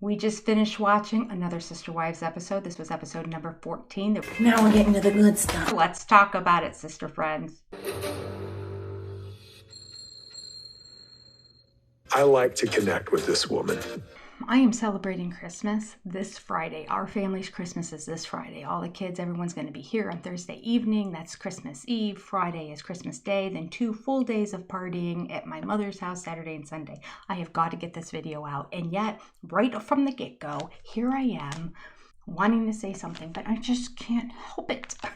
We just finished watching another Sister Wives episode. This was episode number 14. Now we're getting to the good stuff. Let's talk about it, sister friends. I like to connect with this woman. I am celebrating Christmas this Friday. Our family's Christmas is this Friday. All the kids, everyone's going to be here on Thursday evening. That's Christmas Eve. Friday is Christmas Day. Then 2 full days of partying at my mother's house Saturday and Sunday. I have got to get this video out. And yet, right from the get-go, here I am wanting to say something, but I just can't help it. I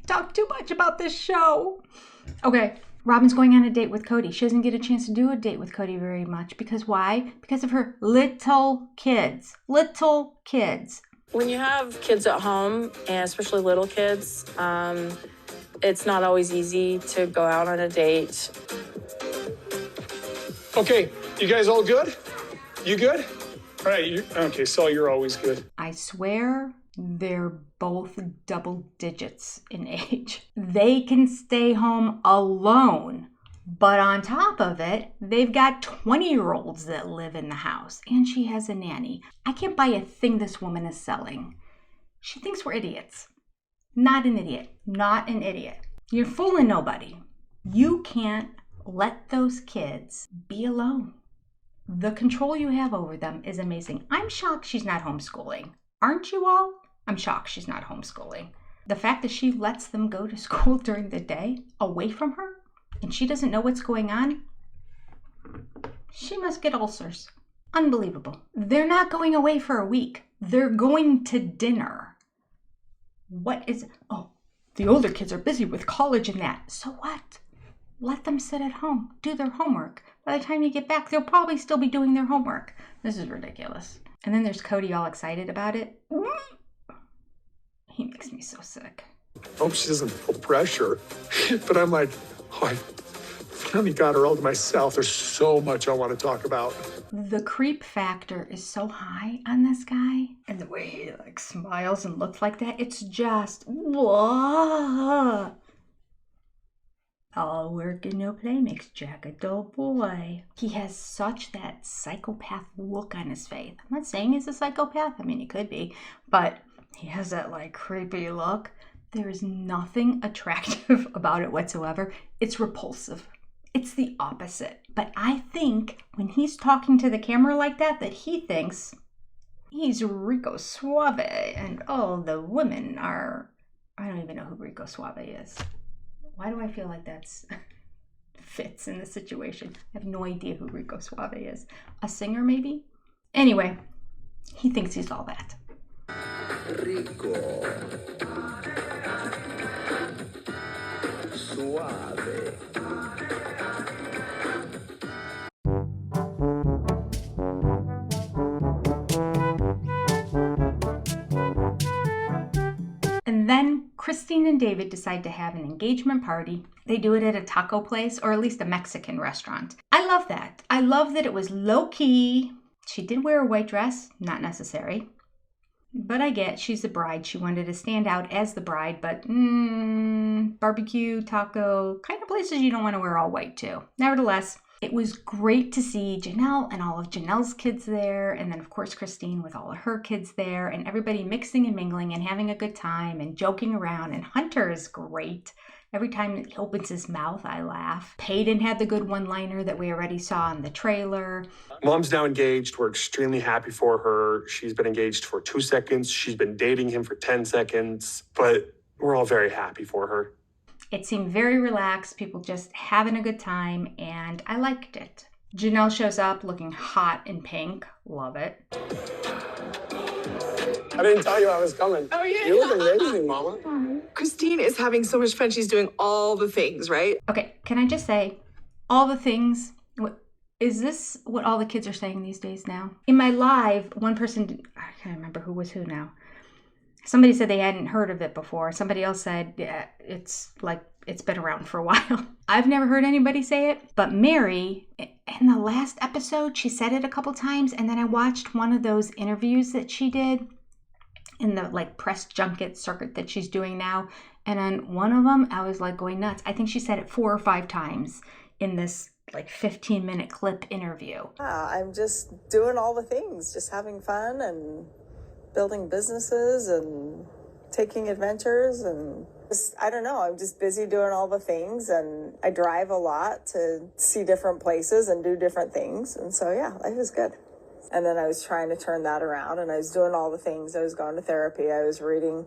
talk too much about this show. Okay. Robyn's going on a date with Cody. She doesn't get a chance to do a date with Cody very much. Because why? Because of her little kids. Little kids. When you have kids at home, and especially little kids, it's not always easy to go out on a date. Okay, you guys all good? You good? All right, okay, so you're always good. I swear they're both double digits in age. They can stay home alone. But on top of it, they've got 20-year-olds that live in the house. And she has a nanny. I can't buy a thing this woman is selling. She thinks we're idiots. Not an idiot. Not an idiot. You're fooling nobody. You can't let those kids be alone. The control you have over them is amazing. I'm shocked she's not homeschooling. Aren't you all? I'm shocked she's not homeschooling. The fact that she lets them go to school during the day away from her and she doesn't know what's going on, she must get ulcers. Unbelievable. They're not going away for a week. They're going to dinner. What is... Oh, the older kids are busy with college and that. So what? Let them sit at home, do their homework. By the time you get back, they'll probably still be doing their homework. This is ridiculous. And then there's Cody all excited about it. He makes me so sick. I hope she doesn't feel pressure. But I'm like, oh, I finally got her all to myself. There's so much I want to talk about. The creep factor is so high on this guy. And the way he smiles and looks like that, it's just, whoa. All work and no play makes Jack a dull boy. He has such that psychopath look on his face. I'm not saying he's a psychopath. I mean, he could be. But he has that creepy look. There is nothing attractive about it whatsoever. It's repulsive. It's the opposite. But I think when he's talking to the camera like that he thinks he's Rico Suave. And oh, the women are... I don't even know who Rico Suave is. Why do I feel like that's fits in the situation? I have no idea who Rico Suave is. A singer, maybe? Anyway, he thinks he's all that. Rico Suave. And then Christine and David decide to have an engagement party. They do it at a taco place, or at least a Mexican restaurant. I love that. I love that it was low-key. She did wear a white dress, not necessary. But I get she's the bride. She wanted to stand out as the bride, but barbecue, taco, kind of places you don't want to wear all white too. Nevertheless, it was great to see Janelle and all of Janelle's kids there, and then of course Christine with all of her kids there, and everybody mixing and mingling and having a good time and joking around, and Hunter is great. Every time he opens his mouth, I laugh. Peyton had the good one-liner that we already saw in the trailer. Mom's now engaged. We're extremely happy for her. She's been engaged for 2 seconds. She's been dating him for 10 seconds, but we're all very happy for her. It seemed very relaxed, people just having a good time, and I liked it. Janelle shows up looking hot in pink. Love it. I didn't tell you I was coming. Oh, yeah. You look amazing, Mama. Christine is having so much fun. She's doing all the things, right? Okay, can I just say, all the things, is this what all the kids are saying these days now? In my live, one person, I can't remember who was who now. Somebody said they hadn't heard of it before. Somebody else said, yeah, it's been around for a while. I've never heard anybody say it, but Meri, in the last episode, she said it a couple times, and then I watched one of those interviews that she did in the press junket circuit that she's doing now, and on one of them, I was going nuts. I think she said it 4 or 5 times in this like 15-minute clip interview. I'm just doing all the things, just having fun and building businesses and taking adventures and just, I don't know, I'm just busy doing all the things, and I drive a lot to see different places and do different things. And so, yeah, life is good. And then I was trying to turn that around, and I was doing all the things. I was going to therapy. I was reading,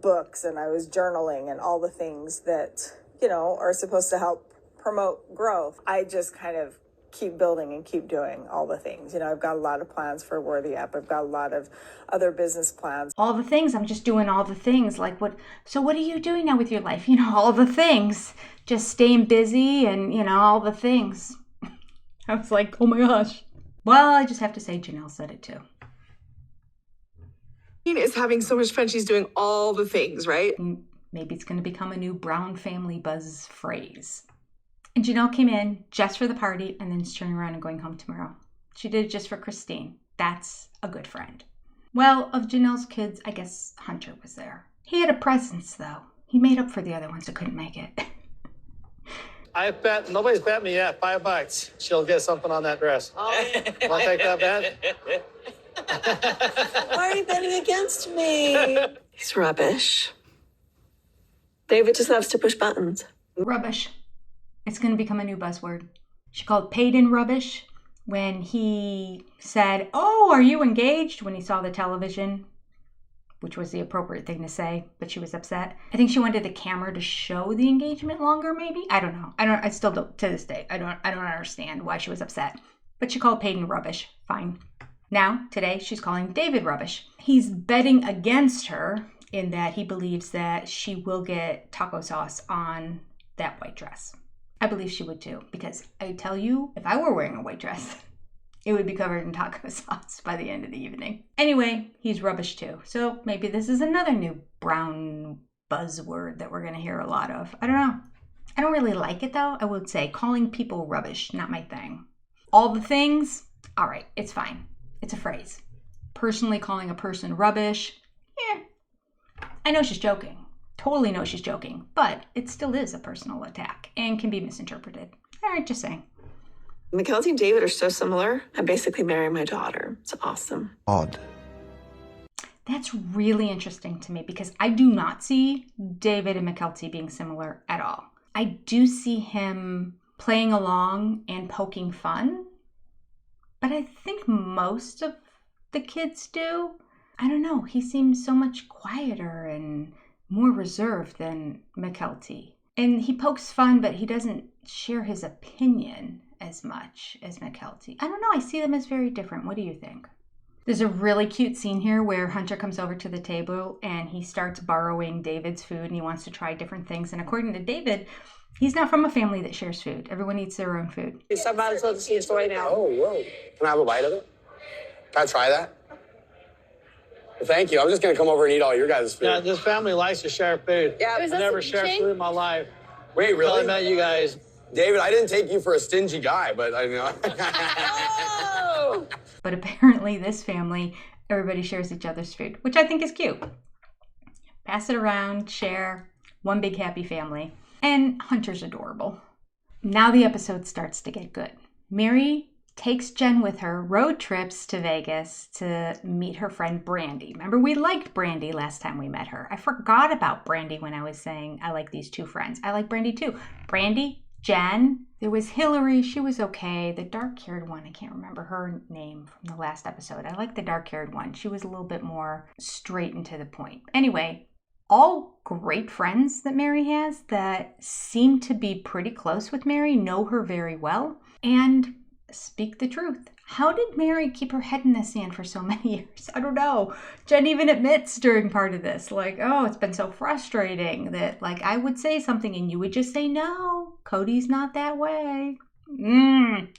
books, and I was journaling and all the things that, are supposed to help promote growth. I just kind of keep building and keep doing all the things. I've got a lot of plans for Worthy Up. I've got a lot of other business plans. All the things. I'm just doing all the things. Like what? So what are you doing now with your life? All the things. Just staying busy and, all the things. I was like, oh my gosh. Well, I just have to say Janelle said it too. Is having so much fun. She's doing all the things, right? Maybe it's going to become a new Brown family buzz phrase. And Janelle came in just for the party and then is turning around and going home tomorrow. She did it just for Christine. That's a good friend. Well, of Janelle's kids, I guess Hunter was there. He had a presence, though. He made up for the other ones that couldn't make it. Nobody's bet me yet. $5. She'll get something on that dress. Want to take that bet? Why are you betting against me? He's rubbish. David just loves to push buttons. Rubbish. It's going to become a new buzzword. She called Peyton rubbish when he said, "Oh, are you engaged?" when he saw the television, which was the appropriate thing to say, but she was upset. I think she wanted the camera to show the engagement longer, maybe? I don't know. I still don't, to this day, I don't understand why she was upset. But she called Peyton rubbish. Fine. Now, today, she's calling David rubbish. He's betting against her in that he believes that she will get taco sauce on that white dress. I believe she would too, because I tell you, if I were wearing a white dress, it would be covered in taco sauce by the end of the evening. Anyway, he's rubbish too. So maybe this is another new Brown buzzword that we're going to hear a lot of. I don't know. I don't really like it though. I would say calling people rubbish, not my thing. All the things, all right, it's fine. It's a phrase. Personally calling a person rubbish, I know she's joking. Totally know she's joking, but it still is a personal attack and can be misinterpreted. All right, just saying. Mackenzie and David are so similar. I basically married my daughter. It's awesome. Odd. That's really interesting to me because I do not see David and Mackenzie being similar at all. I do see him playing along and poking fun, but I think most of the kids do. I don't know. He seems so much quieter and more reserved than Mackenzie. And he pokes fun, but he doesn't share his opinion as much as Mackenzie. I don't know. I see them as very different. What do you think? There's a really cute scene here where Hunter comes over to the table and he starts borrowing David's food and he wants to try different things. And according to David, he's not from a family that shares food. Everyone eats their own food. Somebody's love to see a story now. Oh, whoa. Can I have a bite of it? Can I try that? Well, thank you. I'm just going to come over and eat all your guys' food. Yeah, this family likes to share food. Yeah. I never shared food in my life. Wait, Until I really? met you guys. David, I didn't take you for a stingy guy, but I know. Oh! But apparently this family, everybody shares each other's food, which I think is cute. Pass it around, share, one big happy family. And Hunter's adorable. Now the episode starts to get good. Meri takes Jen with her road trips to Vegas to meet her friend Brandy. Remember, we liked Brandy last time we met her. I forgot about Brandy when I was saying I like these two friends. I like Brandy too. Brandy, Jen, there was Hillary. She was okay. The dark-haired one, I can't remember her name from the last episode. I like the dark-haired one. She was a little bit more straight and to the point. Anyway, all great friends that Meri has that seem to be pretty close with Meri, know her very well, and speak the truth. How did Meri keep her head in the sand for so many years? I don't know. Jen even admits during part of this, like, oh, it's been so frustrating that, like, I would say something and you would just say, no, Cody's not that way.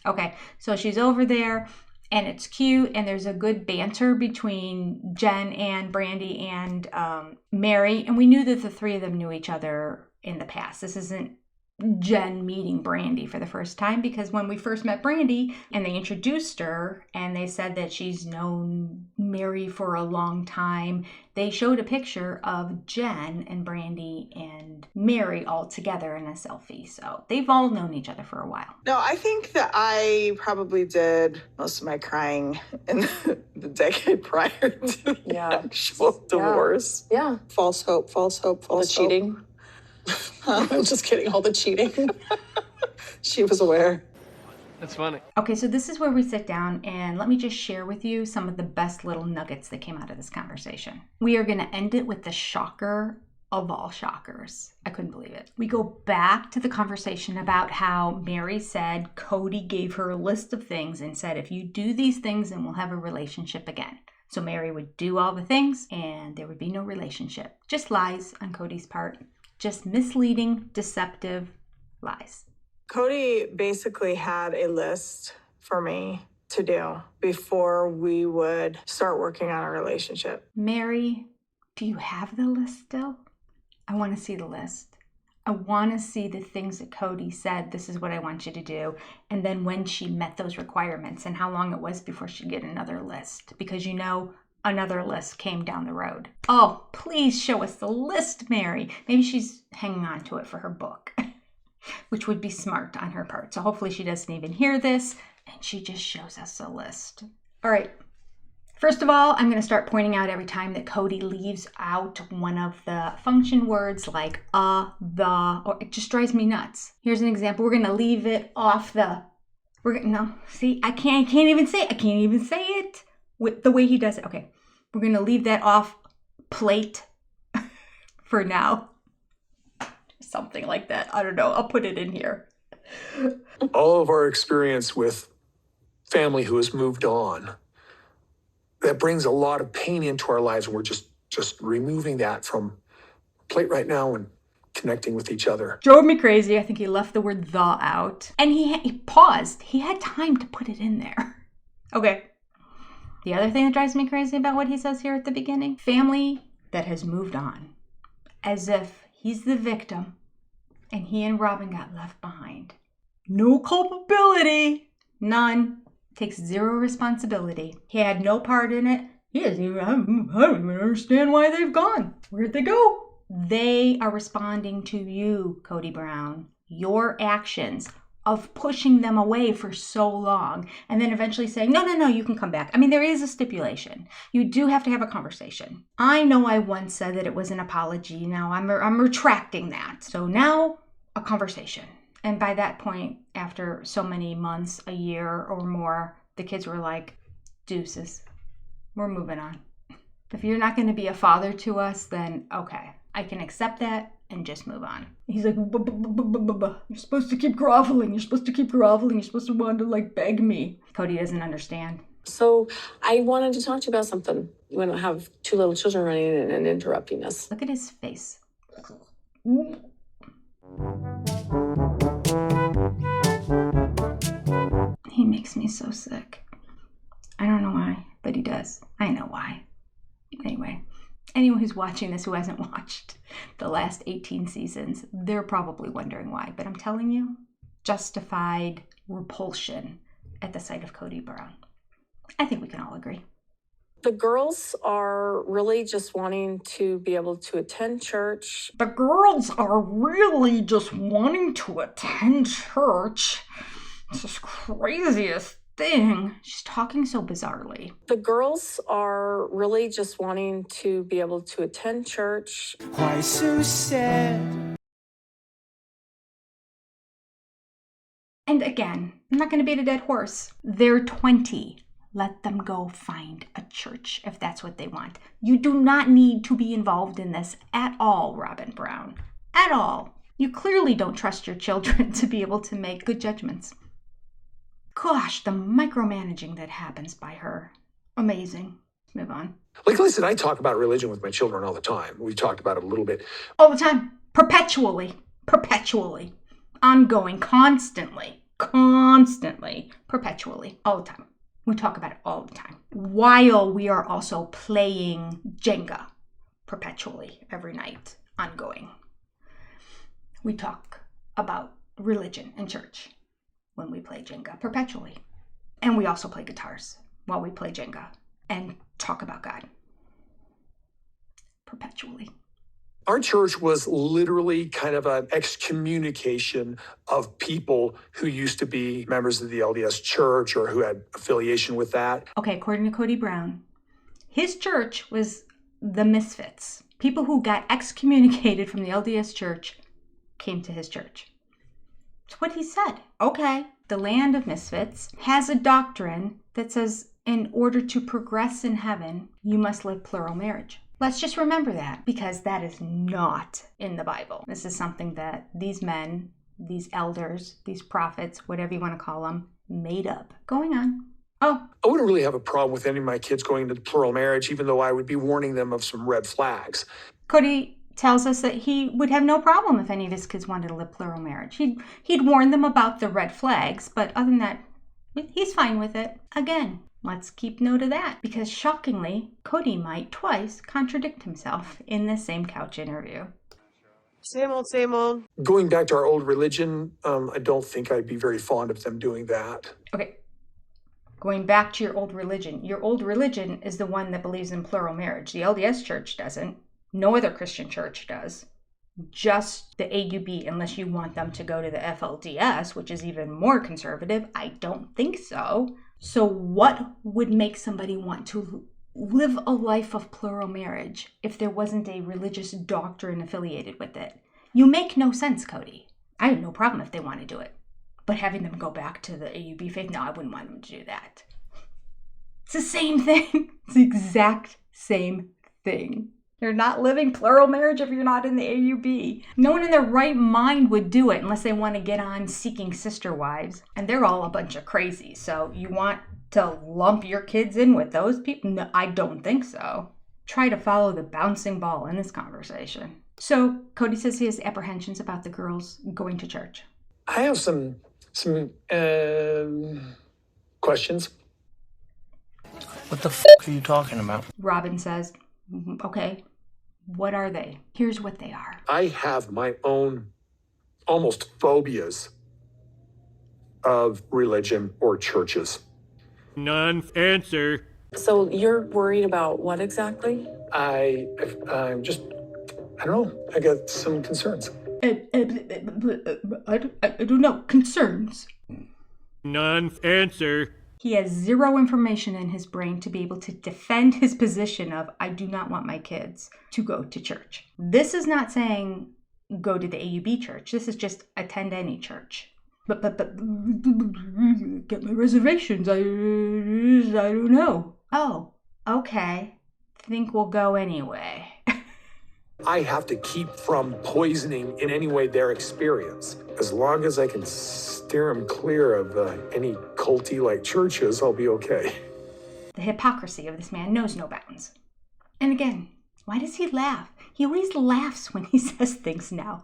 Okay, so she's over there and it's cute and there's a good banter between Jen and Brandy and Meri. And we knew that the three of them knew each other in the past. This isn't Jen meeting Brandy for the first time, because when we first met Brandy and they introduced her and they said that she's known Meri for a long time, they showed a picture of Jen and Brandy and Meri all together in a selfie. So they've all known each other for a while. No, I think that I probably did most of my crying in the decade prior to the actual divorce. Yeah. False hope, false hope, All the false hope. cheating. I'm just kidding, all the cheating. She was aware. That's funny. Okay, so this is where we sit down and let me just share with you some of the best little nuggets that came out of this conversation. We are going to end it with the shocker of all shockers. I couldn't believe it. We go back to the conversation about how Meri said Cody gave her a list of things and said, if you do these things, then we'll have a relationship again. So Meri would do all the things and there would be no relationship. Just lies on Cody's part. Just misleading, deceptive lies. Cody basically had a list for me to do before we would start working on a relationship. Meri, do you have the list still? I want to see the list. I want to see the things that Cody said, this is what I want you to do. And then when she met those requirements and how long it was before she'd get another list. Because you know, another list came down the road. Oh, please show us the list, Meri. Maybe she's hanging on to it for her book, which would be smart on her part. So hopefully she doesn't even hear this and she just shows us a list. All right. First of all, I'm going to start pointing out every time that Cody leaves out one of the function words like the, or it just drives me nuts. Here's an example. We're going to leave it off the, I can't even say it with the way he does it. Okay. We're going to leave that off plate for now. Something like that. I don't know. I'll put it in here. All of our experience with family who has moved on, that brings a lot of pain into our lives, and we're just removing that from plate right now and connecting with each other. Drove me crazy. I think he left the word the out. And he paused. He had time to put it in there. Okay. The other thing that drives me crazy about what he says here at the beginning, family that has moved on. As if he's the victim and he and Robyn got left behind. No culpability. None. Takes zero responsibility. He had no part in it. I don't even understand why they've gone. Where'd they go? They are responding to you, Cody Brown. Your actions of pushing them away for so long and then eventually saying, no, you can come back. I mean, there is a stipulation. You do have to have a conversation. I know I once said that it was an apology. Now I'm retracting that. So now a conversation. And by that point, after so many months, a year or more, the kids were like, deuces, we're moving on. If you're not going to be a father to us, then okay, I can accept that and just move on. He's like, you're supposed to keep groveling. You're supposed to keep groveling. You're supposed to want to like beg me. Cody doesn't understand. So I wanted to talk to you about something. You want to have two little children running in and interrupting us. Look at his face. He makes me so sick. I don't know why, but he does. I know why. Anyway, anyone who's watching this who hasn't watched the last 18 seasons, they're probably wondering why. But I'm telling you, justified repulsion at the sight of Cody Brown. I think we can all agree. The girls are really just wanting to be able to attend church. The girls are really just wanting to attend church. It's the craziest thing. She's talking so bizarrely. The girls are really just wanting to be able to attend church. Why so sad? And again, I'm not going to beat a dead horse. They're 20. Let them go find a church if that's what they want. You do not need to be involved in this at all, Robyn Brown. At all. You clearly don't trust your children to be able to make good judgments. Gosh, the micromanaging that happens by her. Amazing. Move on. Like listen, I talk about religion with my children all the time. We talked about it a little bit. All the time. Perpetually. Ongoing. Constantly. Perpetually. All the time. We talk about it all the time. While we are also playing Jenga perpetually, every night, ongoing. We talk about religion and church when we play Jenga perpetually. And we also play guitars while we play Jenga and talk about God perpetually. Our church was literally kind of an excommunication of people who used to be members of the LDS church or who had affiliation with that. Okay, according to Cody Brown, his church was the misfits. People who got excommunicated from the LDS church came to his church. That's what he said. Okay, the land of misfits has a doctrine that says in order to progress in heaven, you must live plural marriage. Let's just remember that, because that is not in the Bible. This is something that these men, these elders, these prophets, whatever you want to call them, made up. Going on. Oh. I wouldn't really have a problem with any of my kids going into plural marriage, even though I would be warning them of some red flags. Cody tells us that he would have no problem if any of his kids wanted to live plural marriage. He'd warn them about the red flags, but other than that, he's fine with it. Again, let's keep note of that, because shockingly, Cody might twice contradict himself in the same couch interview. Same old, same old. Going back to our old religion, I don't think I'd be very fond of them doing that. Okay, going back to your old religion is the one that believes in plural marriage. The LDS church doesn't. No other Christian church does. Just the AUB, unless you want them to go to the FLDS, which is even more conservative. I don't think so. So what would make somebody want to live a life of plural marriage if there wasn't a religious doctrine affiliated with it? You make no sense, Cody. I have no problem if they want to do it. But having them go back to the AUB faith, no, I wouldn't want them to do that. It's the same thing. It's the exact same thing. You're not living plural marriage if you're not in the AUB. No one in their right mind would do it unless they want to get on seeking sister wives. And they're all a bunch of crazy. So you want to lump your kids in with those people? No, I don't think so. Try to follow the bouncing ball in this conversation. So Cody says he has apprehensions about the girls going to church. I have some questions. What the f*** are you talking about? Robyn says, okay, what are they? Here's what they are. I have my own almost phobias of religion or churches. Non-answer. So you're worried about what exactly? I'm I don't know. I got some concerns. I don't know. Concerns. Non-answer. He has zero information in his brain to be able to defend his position of, I do not want my kids to go to church. This is not saying go to the AUB church. This is just attend any church. But get my reservations. I don't know. Oh, okay. Think we'll go anyway. I have to keep from poisoning in any way their experience. As long as I can steer them clear of any culty like churches, I'll be okay. The hypocrisy of this man knows no bounds. And again, why does he laugh? He always laughs when he says things now.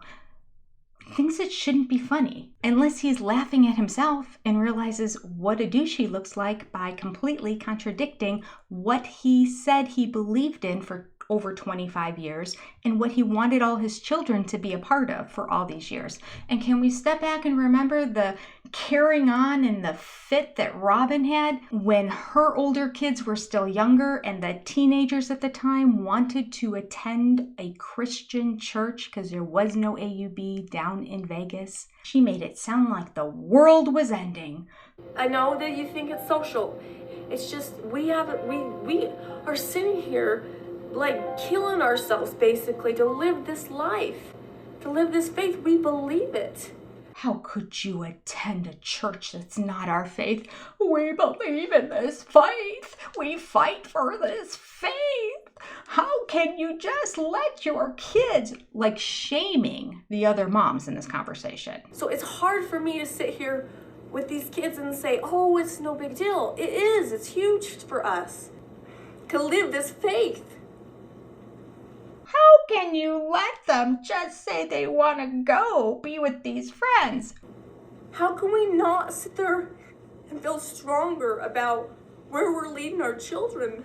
Things that shouldn't be funny. Unless he's laughing at himself and realizes what a douche he looks like by completely contradicting what he said he believed in for over 25 years and what he wanted all his children to be a part of for all these years. And can we step back and remember the carrying on and the fit that Robyn had when her older kids were still younger and the teenagers at the time wanted to attend a Christian church because there was no AUB down in Vegas? She made it sound like the world was ending. I know that you think it's social. It's just we are sitting here like killing ourselves basically to live this life, to live this faith. We believe it. How could you attend a church that's not our faith? We believe in this faith. We fight for this faith. How can you just let your kids, like shaming the other moms in this conversation? So it's hard for me to sit here with these kids and say, oh, it's no big deal. It is. It's huge for us to live this faith. How can you let them just say they want to go be with these friends? How can we not sit there and feel stronger about where we're leading our children?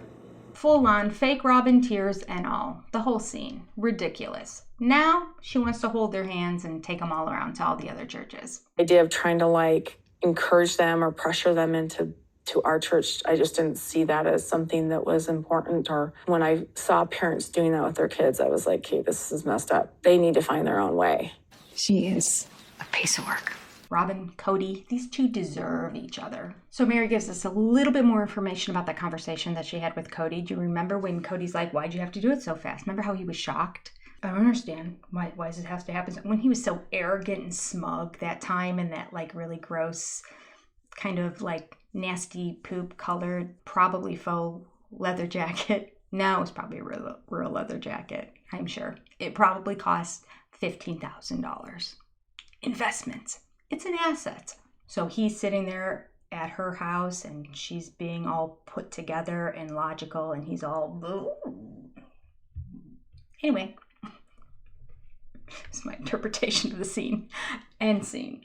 full on fake Robyn tears and all. The whole scene. Ridiculous. Now she wants to hold their hands and take them all around to all the other churches. The idea of trying to like encourage them or pressure them into our church, I just didn't see that as something that was important. Or when I saw parents doing that with their kids, I was like, hey, this is messed up. They need to find their own way. She is a piece of work. Robyn, Cody, these two deserve each other. So Meri gives us a little bit more information about that conversation that she had with Cody. Do you remember when Cody's like, why'd you have to do it so fast? Remember how he was shocked? I don't understand. Why does it have to happen? When he was so arrogant and smug that time in that like really gross, kind of like nasty poop colored, probably faux leather jacket. No, it was probably a real leather jacket, I'm sure. It probably cost $15,000. Investments. It's an asset. So he's sitting there at her house and she's being all put together and logical and he's all... Anyway, it's my interpretation of the scene. End scene.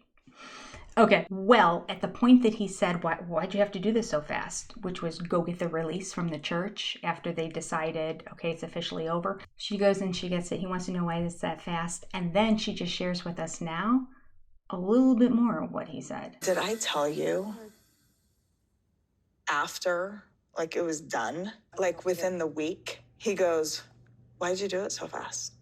Okay, well, at the point that he said, why'd you have to do this so fast? Which was go get the release from the church after they decided, okay, it's officially over. She goes and she gets it. He wants to know why it's that fast. And then she just shares with us now a little bit more of what he said. Did I tell you after, like it was done, like within the week, he goes, why'd you do it so fast?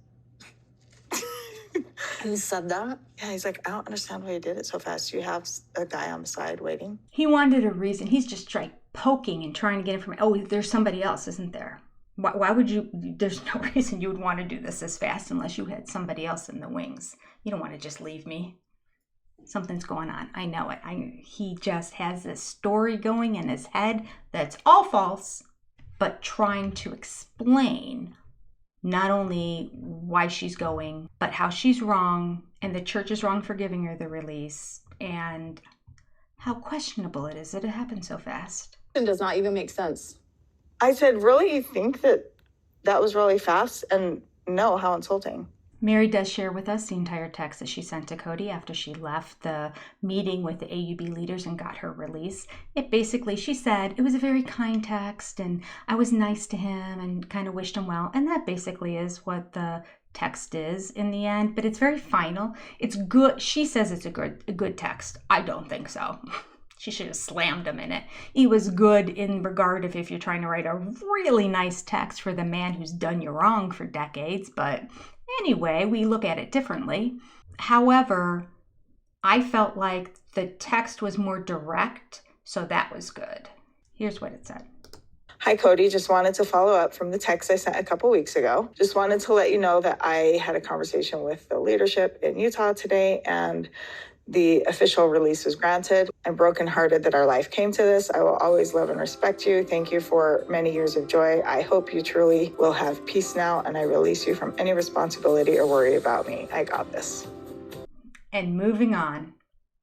He said that? Yeah, he's like, I don't understand why you did it so fast. You have a guy on the side waiting. He wanted a reason. He's just like poking and trying to get information. Oh, there's somebody else, isn't there? Why would you, there's no reason you would want to do this fast unless you had somebody else in the wings. You don't want to just leave me. Something's going on. I know it. He just has this story going in his head that's all false, but trying to explain not only why she's going, but how she's wrong, and the church is wrong for giving her the release, and how questionable it is that it happened so fast. It does not even make sense. I said, really? You think that was really fast? And no, how insulting. Meri does share with us the entire text that she sent to Cody after she left the meeting with the AUB leaders and got her release. It basically, she said, it was a very kind text and I was nice to him and kind of wished him well. And that basically is what the text is in the end, but it's very final. It's good. She says it's a good text. I don't think so. She should have slammed him in it. He was good in regard of if you're trying to write a really nice text for the man who's done you wrong for decades, but anyway, we look at it differently. However, I felt like the text was more direct, so that was good. Here's what it said. Hi, Cody. Just wanted to follow up from the text I sent a couple weeks ago. Just wanted to let you know that I had a conversation with the leadership in Utah today, and the official release was granted. I'm brokenhearted that our life came to this. I will always love and respect you. Thank you for many years of joy. I hope you truly will have peace now, and I release you from any responsibility or worry about me. I got this. And moving on.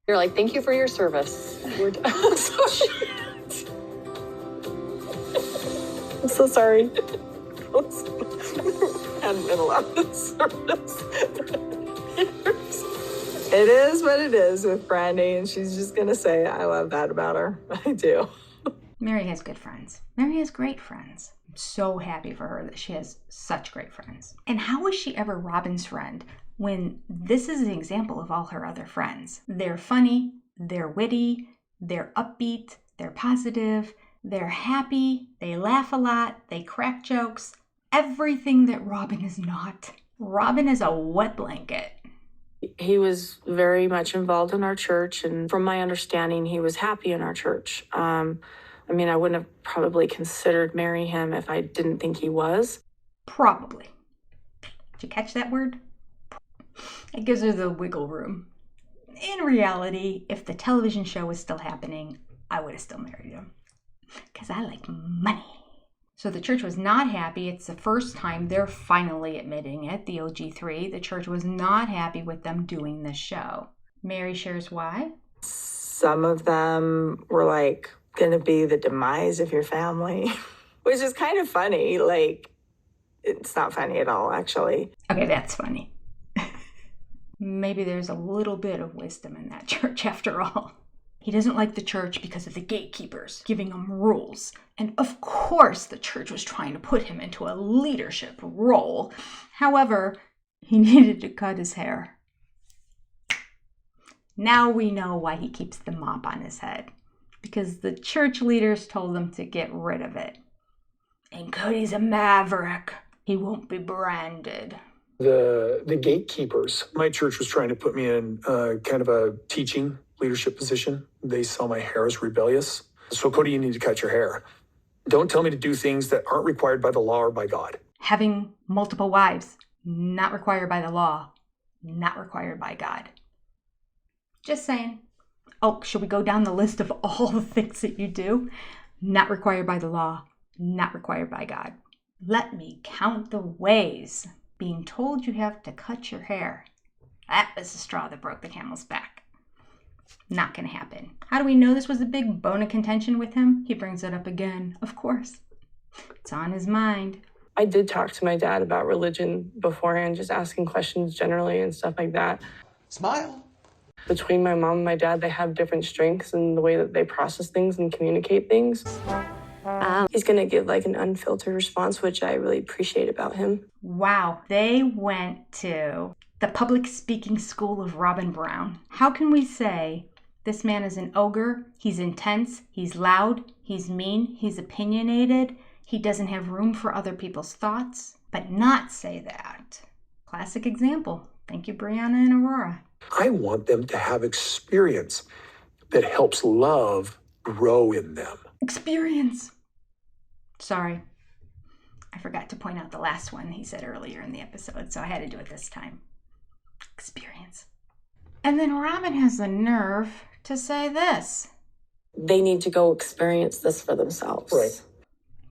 You're like, thank you for your service. We're done. I'm so sorry. Hadn't been a lot of service. It is what it is with Brandy, and she's just going to say, I love that about her. I do. Meri has good friends. Meri has great friends. I'm so happy for her that she has such great friends. And how was she ever Robyn's friend when this is an example of all her other friends? They're funny, they're witty, they're upbeat, they're positive, they're happy, they laugh a lot, they crack jokes. Everything that Robyn is not. Robyn is a wet blanket. He was very much involved in our church, and from my understanding, he was happy in our church. I mean, I wouldn't have probably considered marrying him if I didn't think he was. Probably. Did you catch that word? It gives her the wiggle room. In reality, if the television show was still happening, I would have still married him. Because I like money. So the church was not happy. It's the first time they're finally admitting it, the OG3. The church was not happy with them doing this show. Meri shares why. Some of them were like, going to be the demise of your family, which is kind of funny. Like, it's not funny at all, actually. Okay, that's funny. Maybe there's a little bit of wisdom in that church after all. He doesn't like the church because of the gatekeepers giving him rules. And of course, the church was trying to put him into a leadership role. However, he needed to cut his hair. Now we know why he keeps the mop on his head. Because the church leaders told him to get rid of it. And Cody's a maverick. He won't be branded. The gatekeepers. My church was trying to put me in kind of a teaching leadership position. They saw my hair as rebellious. So, Cody, you need to cut your hair. Don't tell me to do things that aren't required by the law or by God. Having multiple wives, not required by the law, not required by God. Just saying. Oh, should we go down the list of all the things that you do? Not required by the law, not required by God. Let me count the ways. Being told you have to cut your hair. That was the straw that broke the camel's back. Not going to happen. How do we know this was a big bone of contention with him? He brings it up again, of course. It's on his mind. I did talk to my dad about religion beforehand, just asking questions generally and stuff like that. Smile. Between my mom and my dad, they have different strengths in the way that they process things and communicate things. He's going to give like an unfiltered response, which I really appreciate about him. Wow, they went to the public speaking school of Robyn Brown. How can we say this man is an ogre, he's intense, he's loud, he's mean, he's opinionated, he doesn't have room for other people's thoughts, but not say that? Classic example. Thank you, Brianna and Aurora. I want them to have experience that helps love grow in them. Experience. Sorry, I forgot to point out the last one he said earlier in the episode, so I had to do it this time. Experience. And then Robyn has the nerve to say this. They need to go experience this for themselves. Right.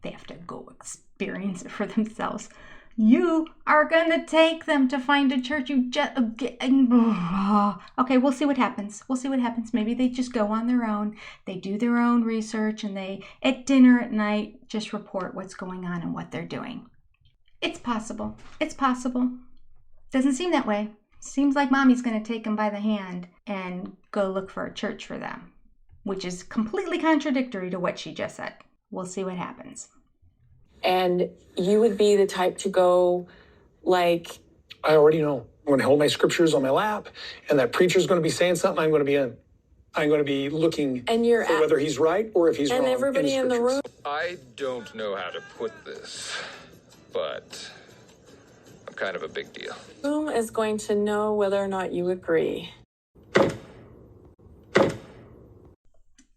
They have to go experience it for themselves. You are going to take them to find a church you just... Okay, we'll see what happens. We'll see what happens. Maybe they just go on their own. They do their own research and they, at dinner at night, just report what's going on and what they're doing. It's possible. It's possible. Doesn't seem that way. Seems like mommy's going to take them by the hand and go look for a church for them, which is completely contradictory to what she just said. We'll see what happens. And you would be the type to go, like... I already know. I'm going to hold my scriptures on my lap, and that preacher's going to be saying something. I'm going to be looking for whether he's right or if he's wrong. And everybody in the room... I don't know how to put this, but I'm kind of a big deal. Room is going to know whether or not you agree.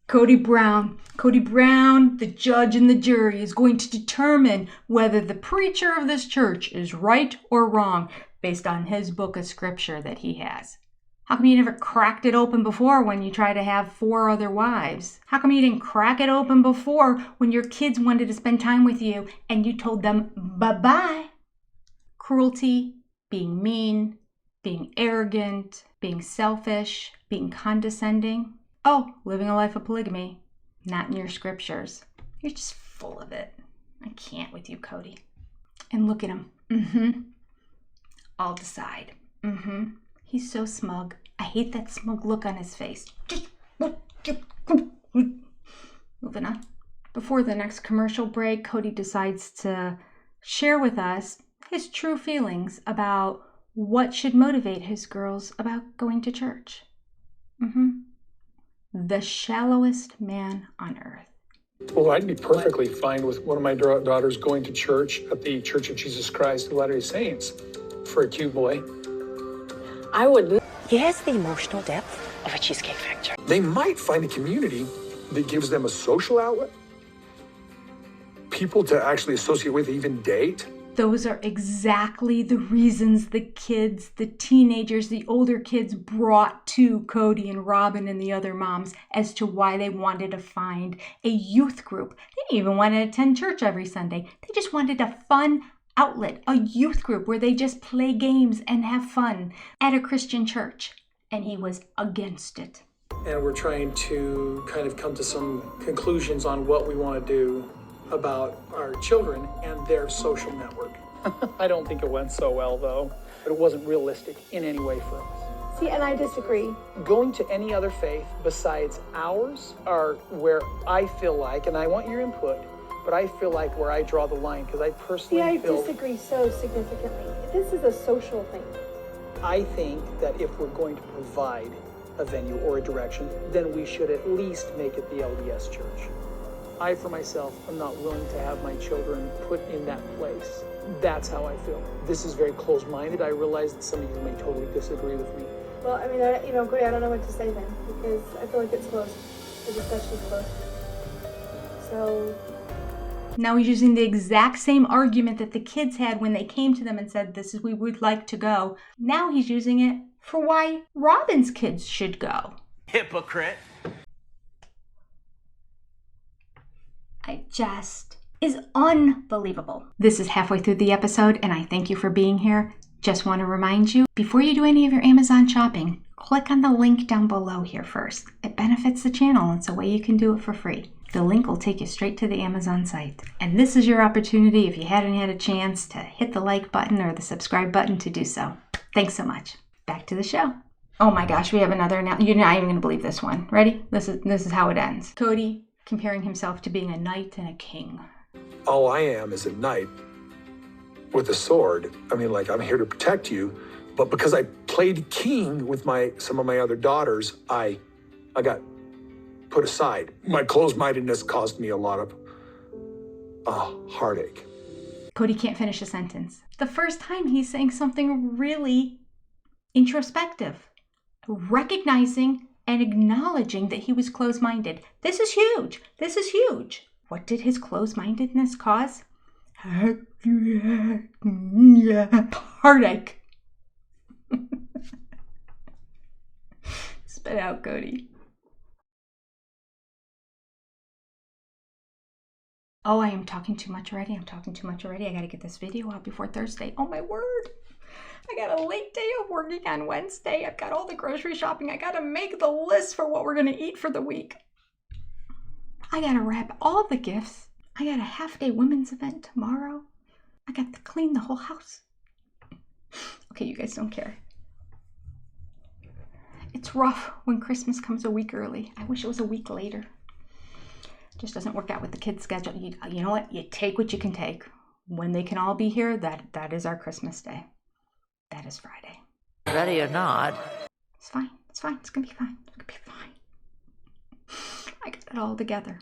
Kody Brown, the judge and the jury, is going to determine whether the preacher of this church is right or wrong based on his book of scripture that he has. How come you never cracked it open before when you try to have 4 other wives? How come you didn't crack it open before when your kids wanted to spend time with you and you told them bye-bye? Cruelty, being mean, being arrogant, being selfish, being condescending. Oh, living a life of polygamy. Not in your scriptures. You're just full of it. I can't with you, Cody. And look at him. I'll decide. He's so smug. I hate that smug look on his face. Moving on. Before the next commercial break, Cody decides to share with us his true feelings about what should motivate his girls about going to church. The shallowest man on earth. Well, I'd be perfectly fine with one of my daughters going to church at the Church of Jesus Christ of Latter-day Saints for a cute boy. I would. He has the emotional depth of a Cheesecake Factory. They might find a community that gives them a social outlet, people to actually associate with, even date. Those are exactly the reasons the kids, the teenagers, the older kids brought to Cody and Robyn and the other moms as to why they wanted to find a youth group. They didn't even want to attend church every Sunday. They just wanted a fun outlet, a youth group where they just play games and have fun at a Christian church. And he was against it. And we're trying to kind of come to some conclusions on what we want to do about our children and their social network. I don't think it went so well, though. But it wasn't realistic in any way for us. See, and I disagree. Going to any other faith besides ours are where I feel like, and I want your input, but I feel like where I draw the line, because I personally feel... disagree so significantly. This is a social thing. I think that if we're going to provide a venue or a direction, then we should at least make it the LDS church. I, for myself, am not willing to have my children put in that place. That's how I feel. This is very closed-minded. I realize that some of you may totally disagree with me. Well, I mean, Cody, I don't know what to say then, because I feel like it's closed. The discussion's closed. So... Now he's using the exact same argument that the kids had when they came to them and said, this is where we would like to go. Now he's using it for why Robyn's kids should go. Hypocrite. Is unbelievable. This is halfway through the episode, and I thank you for being here. Just want to remind you, before you do any of your Amazon shopping, click on the link down below here first. It benefits the channel. It's a way you can do it for free. The link will take you straight to the Amazon site. And this is your opportunity, if you hadn't had a chance, to hit the like button or the subscribe button to do so. Thanks so much. Back to the show. Oh my gosh, we have another announcement. You're not even going to believe this one. Ready? This is how it ends. Cody comparing himself to being a knight and a king. All I am is a knight with a sword. I mean, like, I'm here to protect you, but because I played king with some of my other daughters, I got put aside. My closed-mindedness caused me a lot of heartache. Cody can't finish a sentence. The first time he's saying something really introspective, recognizing and acknowledging that he was closed-minded. This is huge. This is huge. What did his closed-mindedness cause? Heartache. Spit out, Cody. Oh, I am talking too much already. I gotta get this video out before Thursday. Oh my word. I got a late day of working on Wednesday. I've got all the grocery shopping. I gotta make the list for what we're gonna eat for the week. I gotta wrap all the gifts. I got a half-day women's event tomorrow. I got to clean the whole house. Okay, you guys don't care. It's rough when Christmas comes a week early. I wish it was a week later. Just doesn't work out with the kids' schedule. You know what? You take what you can take. When they can all be here, that is our Christmas day. That is Friday. Ready or not. It's fine. It's fine. It's gonna be fine. It's gonna be fine. I got it all together.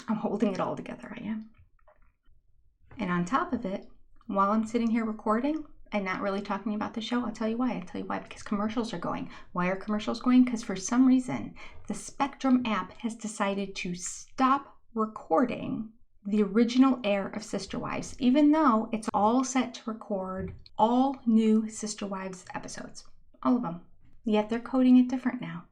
I'm holding it all together. I am. And on top of it, while I'm sitting here recording and not really talking about the show, I'll tell you why. Because commercials are going. Why are commercials going? Because for some reason, the Spectrum app has decided to stop recording the original air of Sister Wives, even though it's all set to record all new Sister Wives episodes. All of them. Yet they're coding it different now.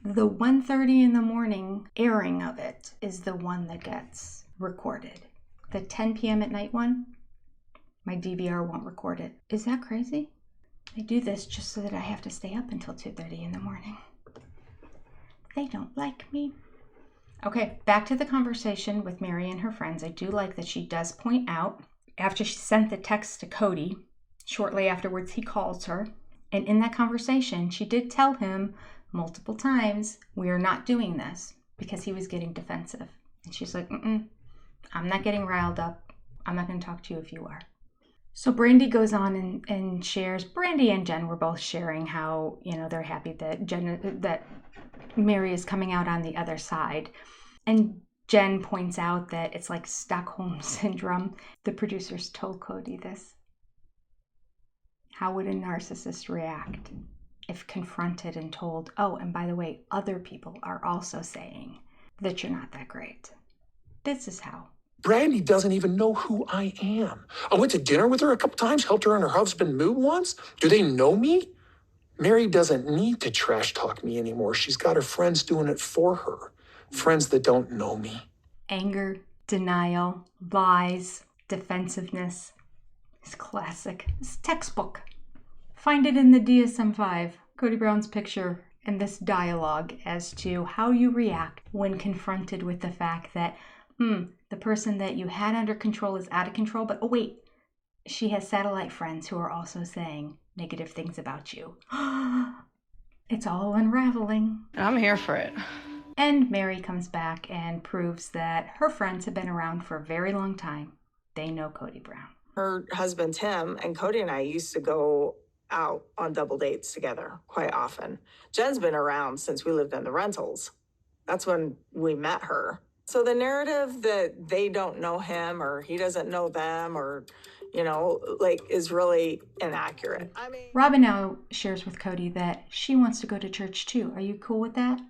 The 1:30 in the morning airing of it is the one that gets recorded. The 10 p.m. at night one, my DVR won't record it. Is that crazy? They do this just so that I have to stay up until 2:30 in the morning. They don't like me. Okay, back to the conversation with Meri and her friends. I do like that she does point out, after she sent the text to Cody, shortly afterwards he calls her. And in that conversation, she did tell him multiple times, we are not doing this, because he was getting defensive. And she's like, I'm not getting riled up. I'm not going to talk to you if you are. So Brandy goes on and shares, Brandy and Jen were both sharing how, they're happy that Meri is coming out on the other side. And Jen points out that it's like Stockholm syndrome. The producers told Cody this. How would a narcissist react if confronted and told, oh, and by the way, other people are also saying that you're not that great? This is how. Brandy doesn't even know who I am. I went to dinner with her a couple times, helped her on her husband move once. Do they know me? Meri doesn't need to trash talk me anymore. She's got her friends doing it for her. Friends that don't know me. Anger, denial, lies, defensiveness. It's classic. It's textbook. Find it in the DSM-5. Cody Brown's picture and this dialogue as to how you react when confronted with the fact that the person that you had under control is out of control, but oh wait, she has satellite friends who are also saying negative things about you. It's all unraveling. I'm here for it. And Meri comes back and proves that her friends have been around for a very long time. They know Kody Brown. Her husband, Tim, and Cody and I used to go out on double dates together quite often. Jen's been around since we lived in the rentals. That's when we met her. So the narrative that they don't know him or he doesn't know them or, is really inaccurate. Robyn now shares with Kody that she wants to go to church too. Are you cool with that?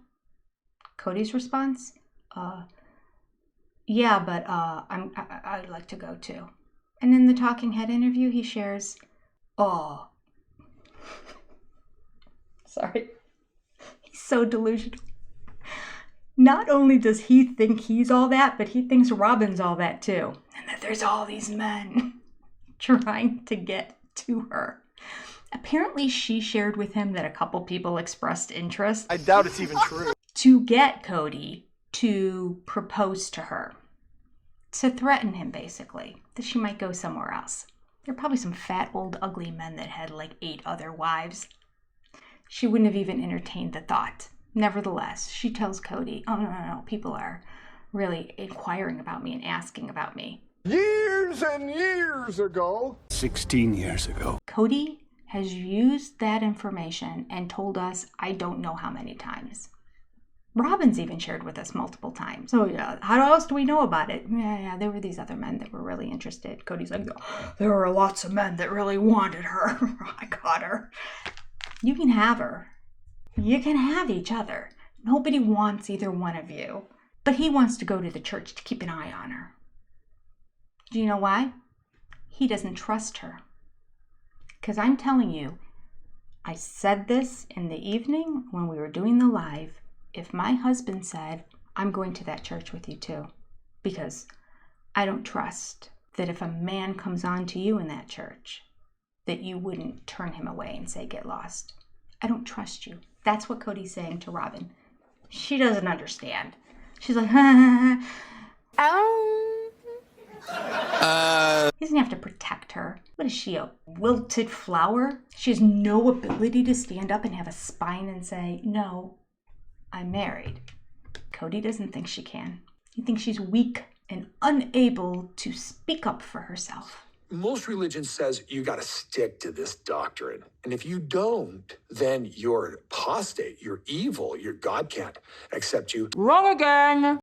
Cody's response? Yeah, but I'd like to go too. And in the Talking Head interview, he shares, sorry. He's so delusional. Not only does he think he's all that, but he thinks Robyn's all that too. And that there's all these men trying to get to her. Apparently, she shared with him that a couple people expressed interest. I doubt it's even true. To get Kody to propose to her. To threaten him, basically. That she might go somewhere else. There are probably some fat, old, ugly men that had like 8 other wives. She wouldn't have even entertained the thought. Nevertheless, she tells Kody, no, people are really inquiring about me and asking about me. Years and years ago. 16 years ago. Kody has used that information and told us I don't know how many times. Robyn's even shared with us multiple times. So yeah, how else do we know about it? Yeah, there were these other men that were really interested. Cody's like, there were lots of men that really wanted her. I got her. You can have her. You can have each other. Nobody wants either one of you. But he wants to go to the church to keep an eye on her. Do you know why? He doesn't trust her. Because I'm telling you, I said this in the evening when we were doing the live. If my husband said, I'm going to that church with you too, because I don't trust that if a man comes on to you in that church, that you wouldn't turn him away and say, get lost. I don't trust you. That's what Kody's saying to Robyn. She doesn't understand. She's like, He doesn't have to protect her. What is she, a wilted flower? She has no ability to stand up and have a spine and say, no, I'm married. Kody doesn't think she can. He thinks she's weak and unable to speak up for herself. Most religion says you got to stick to this doctrine. And if you don't, then you're apostate, you're evil, your God can't accept you. Wrong again.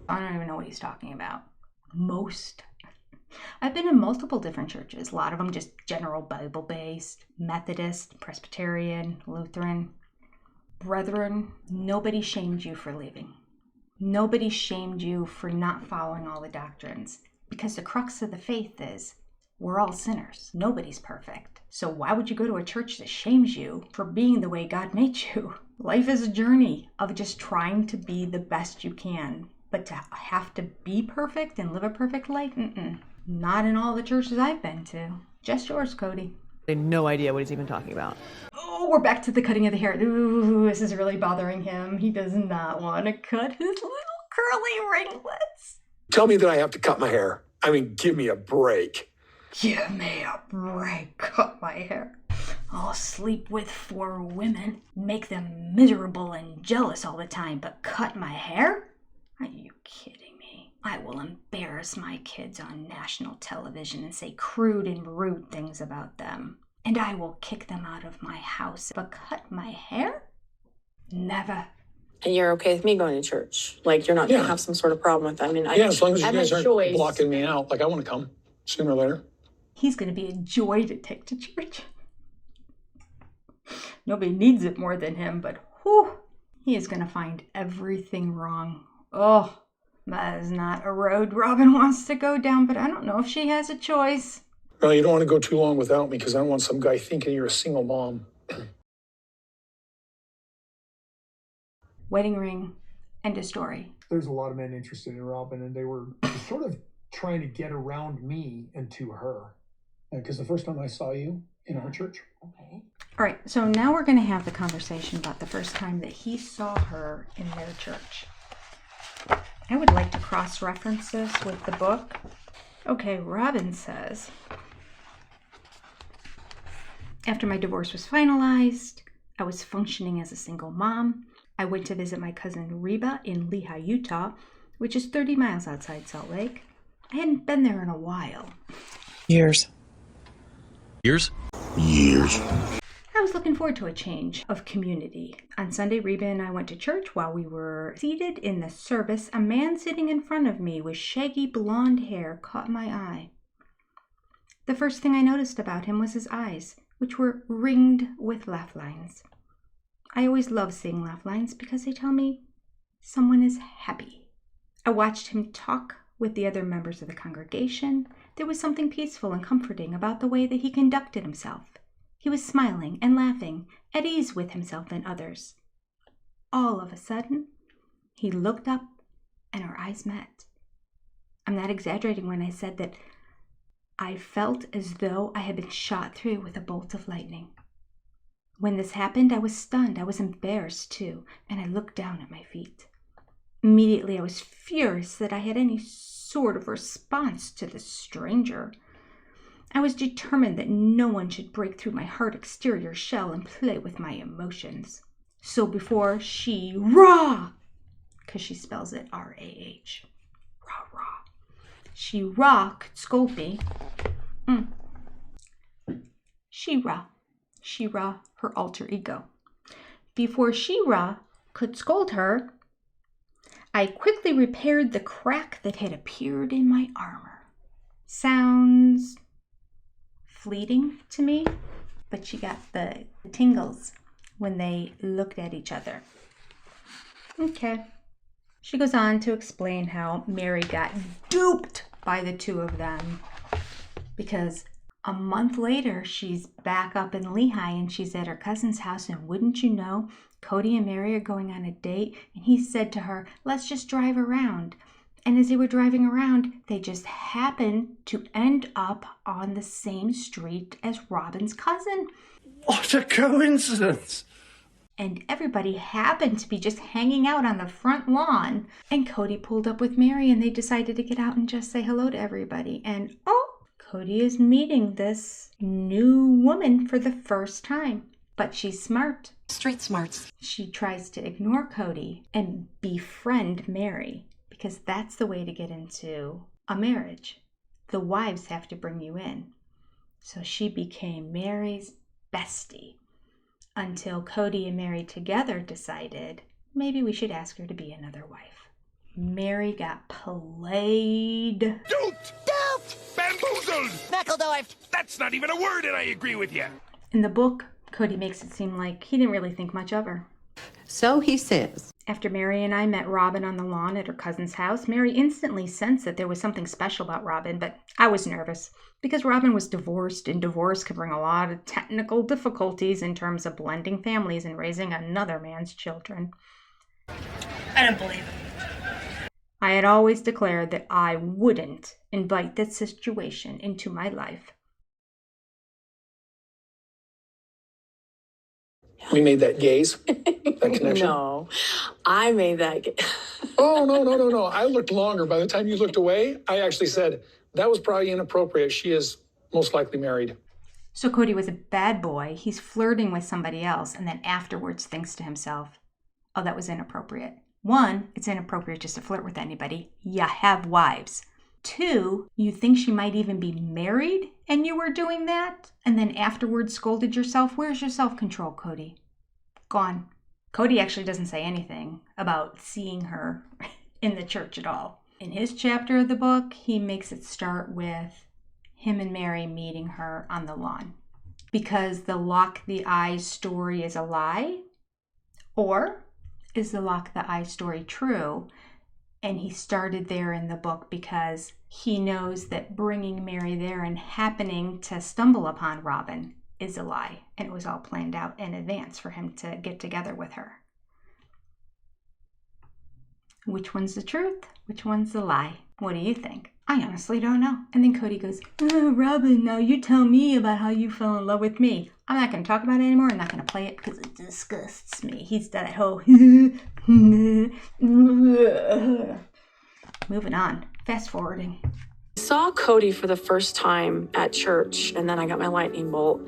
I don't even know what he's talking about. Most. I've been in multiple different churches. A lot of them just general Bible-based, Methodist, Presbyterian, Lutheran. Brethren, nobody shamed you for leaving. Nobody shamed you for not following all the doctrines. Because the crux of the faith is, we're all sinners. Nobody's perfect. So why would you go to a church that shames you for being the way God made you? Life is a journey of just trying to be the best you can. But to have to be perfect and live a perfect life? Not in all the churches I've been to. Just yours, Kody. I had no idea what he's even talking about. Oh, we're back to the cutting of the hair. Ooh, this is really bothering him. He does not want to cut his little curly ringlets. Tell me that I have to cut my hair. I mean, give me a break. Give me a break. Cut my hair. I'll sleep with 4 women, make them miserable and jealous all the time, but cut my hair? Are you kidding me? I will embarrass my kids on national television and say crude and rude things about them. And I will kick them out of my house. But cut my hair? Never. And you're okay with me going to church? Like, you're not going to have some sort of problem with that? I mean, as long as you guys aren't choice. blocking me out. Like, I want to come sooner or later. He's going to be a joy to take to church. Nobody needs it more than him, but whew, he is going to find everything wrong. Oh, that is not a road Robyn wants to go down, but I don't know if she has a choice. Well, you don't want to go too long without me because I don't want some guy thinking you're a single mom. Wedding ring, end of story. There's a lot of men interested in Robyn, and they were sort of trying to get around me and to her. Because the first time I saw you in our church. Okay. All right, so now we're going to have the conversation about the first time that he saw her in their church. I would like to cross-reference this with the book. Okay, Robyn says, After my divorce was finalized, I was functioning as a single mom. I went to visit my cousin Reba in Lehi, Utah, which is 30 miles outside Salt Lake. I hadn't been there in a while. Years. I was looking forward to a change of community. On Sunday, Reba and I went to church. While we were seated in the service, a man sitting in front of me with shaggy blonde hair caught my eye. The first thing I noticed about him was his eyes, which were ringed with laugh lines. I always love seeing laugh lines because they tell me someone is happy. I watched him talk with the other members of the congregation. There was something peaceful and comforting about the way that he conducted himself. He was smiling and laughing, at ease with himself and others. All of a sudden, he looked up and our eyes met. I'm not exaggerating when I said that I felt as though I had been shot through with a bolt of lightning. When this happened, I was stunned. I was embarrassed too, and I looked down at my feet. Immediately, I was furious that I had any sort of response to this stranger. I was determined that no one should break through my hard exterior shell and play with my emotions. So before she because she spells it R-A-H, she could scold me. She-Ra, her alter ego. Before She-Ra could scold her, I quickly repaired the crack that had appeared in my armor. Sounds fleeting to me, but she got the tingles when they looked at each other. Okay. She goes on to explain how Meri got duped by the two of them because a month later she's back up in Lehi and she's at her cousin's house, and wouldn't you know, Cody and Meri are going on a date, and he said to her, "Let's just drive around." And as they were driving around, they just happened to end up on the same street as Robyn's cousin. What a coincidence! And everybody happened to be just hanging out on the front lawn. And Cody pulled up with Meri, and they decided to get out and just say hello to everybody. And Cody is meeting this new woman for the first time. But she's smart. Street smarts. She tries to ignore Cody and befriend Meri, because that's the way to get into a marriage. The wives have to bring you in. So she became Meri's bestie until Cody and Meri together decided maybe we should ask her to be another wife. Meri got played. Duped! Bamboozled! Knuckle-dived! That's not even a word, and I agree with you. In the book, Cody makes it seem like he didn't really think much of her. So he says. After Meri and I met Robyn on the lawn at her cousin's house, Meri instantly sensed that there was something special about Robyn, but I was nervous because Robyn was divorced, and divorce could bring a lot of technical difficulties in terms of blending families and raising another man's children. I don't believe it. I had always declared that I wouldn't invite this situation into my life. We made that gaze, that connection. No, I made that. Oh, no. I looked longer. By the time you looked away, I actually said, that was probably inappropriate. She is most likely married. So Cody was a bad boy. He's flirting with somebody else, and then afterwards thinks to himself, oh, that was inappropriate. 1, it's inappropriate just to flirt with anybody. You have wives. 2, you think she might even be married and you were doing that, and then afterwards scolded yourself. Where's your self-control, Cody? Gone. Cody actually doesn't say anything about seeing her in the church at all. In his chapter of the book, he makes it start with him and Meri meeting her on the lawn. Because the lock the eye story is a lie? Or is the lock the eye story true? And he started there in the book because he knows that bringing Meri there and happening to stumble upon Robyn is a lie. And it was all planned out in advance for him to get together with her. Which one's the truth? Which one's the lie? What do you think? I honestly don't know. And then Cody goes, oh, Robyn, now you tell me about how you fell in love with me. I'm not going to talk about it anymore. I'm not going to play it because it disgusts me. He's that whole... Moving on. Fast forwarding. saw Cody for the first time at church, and then I got my lightning bolt.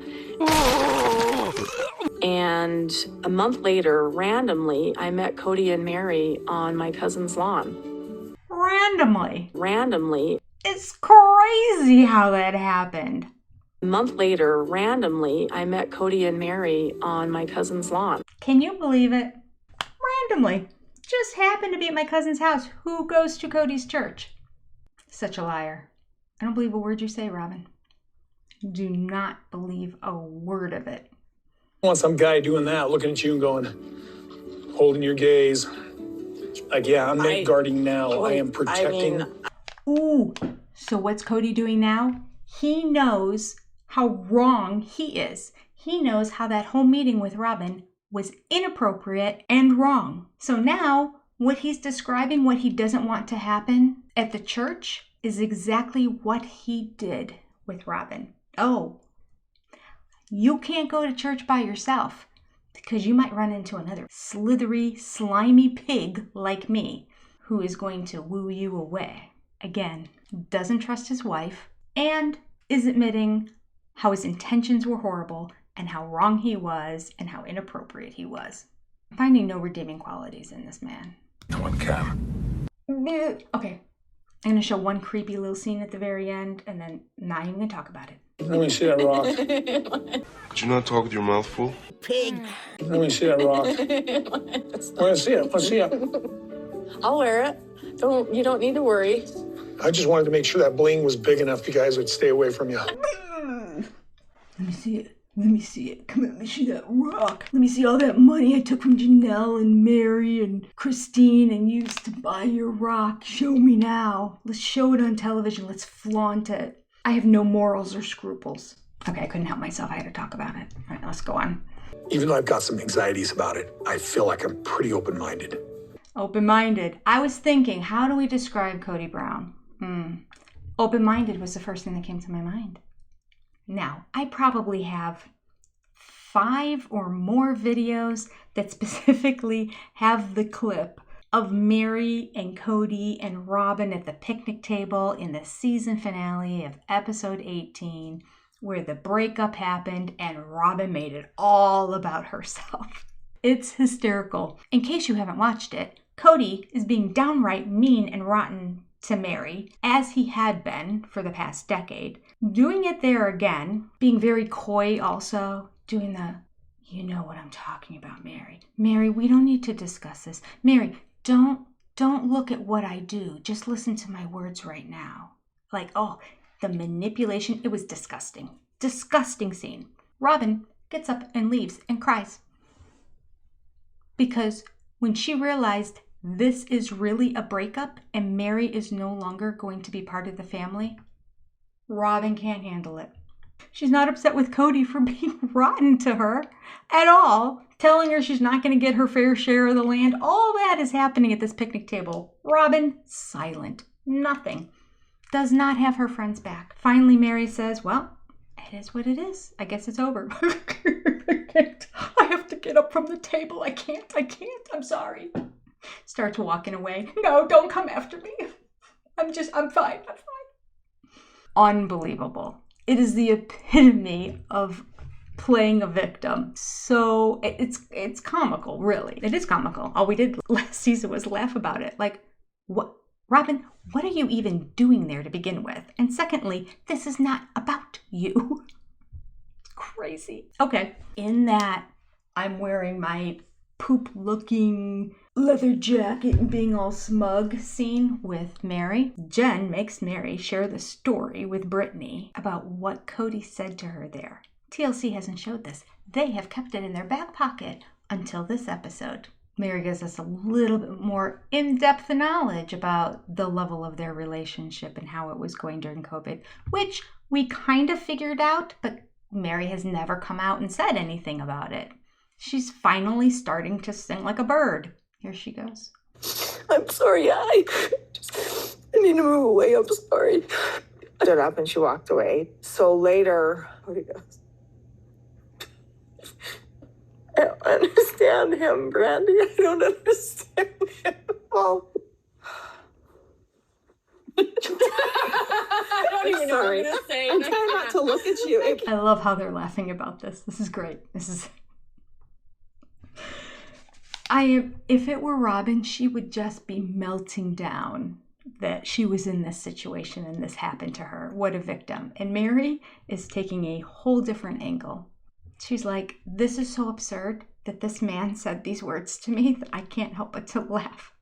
And a month later, randomly, I met Cody and Meri on my cousin's lawn. Randomly. It's crazy how that happened. A month later, randomly, I met Cody and Meri on my cousin's lawn. Can you believe it? Randomly. Just happened to be at my cousin's house. Who goes to Cody's church? Such a liar. I don't believe a word you say, Robyn. Do not believe a word of it. I want some guy doing that, looking at you and going, holding your gaze. Like, yeah, I'm not guarding now. I am protecting. Ooh, so what's Cody doing now? He knows how wrong he is. He knows how that whole meeting with Robyn was inappropriate and wrong. So now, what he's describing, what he doesn't want to happen at the church, is exactly what he did with Robyn. Oh, you can't go to church by yourself because you might run into another slithery, slimy pig like me who is going to woo you away. Again, doesn't trust his wife and is admitting how his intentions were horrible and how wrong he was and how inappropriate he was. Finding no redeeming qualities in this man. No one can. Okay, I'm going to show one creepy little scene at the very end and then not even going to talk about it. Let me see that rock. Could you not talk with your mouth full? Pig. Let me see that rock. I want to see it. Let's see it. I'll wear it. You don't need to worry. I just wanted to make sure that bling was big enough you guys would stay away from you. Let me see it. Let me see it. Come on, let me see that rock. Let me see all that money I took from Janelle and Meri and Christine and used to buy your rock. Show me now. Let's show it on television. Let's flaunt it. I have no morals or scruples. Okay, I couldn't help myself. I had to talk about it. All right, let's go on. Even though I've got some anxieties about it, I feel like I'm pretty open-minded. Open-minded. I was thinking, how do we describe Cody Brown? Open-minded was the first thing that came to my mind. Now, I probably have 5 or more videos that specifically have the clip of Meri and Cody and Robyn at the picnic table in the season finale of episode 18, where the breakup happened and Robyn made it all about herself. It's hysterical. In case you haven't watched it, Cody is being downright mean and rotten to Meri, as he had been for the past decade. Doing it there again, being very coy also, doing the, you know what I'm talking about, Meri. Meri, we don't need to discuss this. Meri, don't look at what I do. Just listen to my words right now. Like, oh, the manipulation, it was disgusting. Disgusting scene. Robyn gets up and leaves and cries. Because when she realized this is really a breakup and Meri is no longer going to be part of the family, Robyn can't handle it. She's not upset with Cody for being rotten to her at all, telling her she's not going to get her fair share of the land. All that is happening at this picnic table. Robyn, silent. Nothing. Does not have her friends back. Finally, Meri says, well, it is what it is. I guess it's over. I can't. I have to get up from the table. I can't. I'm sorry. Starts walking away. No, don't come after me. I'm fine. Unbelievable. It is the epitome of playing a victim. So it's comical, really. It is comical. All we did last season was laugh about it. Like, what, Robyn, what are you even doing there to begin with? And secondly, this is not about you. It's crazy. Okay, in that I'm wearing my poop-looking leather jacket and being all smug scene with Meri, Jen makes Meri share the story with Brittany about what Cody said to her there. TLC hasn't showed this. They have kept it in their back pocket until this episode. Meri gives us a little bit more in-depth knowledge about the level of their relationship and how it was going during COVID, which we kind of figured out, but Meri has never come out and said anything about it. She's finally starting to sing like a bird. Here she goes. I'm sorry, I need to move away. I'm sorry. I stood up and she walked away. So later, Cody goes, I don't understand him, Brandy. I don't understand him. Well, I know what I'm gonna say. I'm trying not to look at you. I love how they're laughing about this. This is great. If it were Robyn, she would just be melting down that she was in this situation and this happened to her. What a victim. And Meri is taking a whole different angle. She's like, this is so absurd that this man said these words to me that I can't help but to laugh.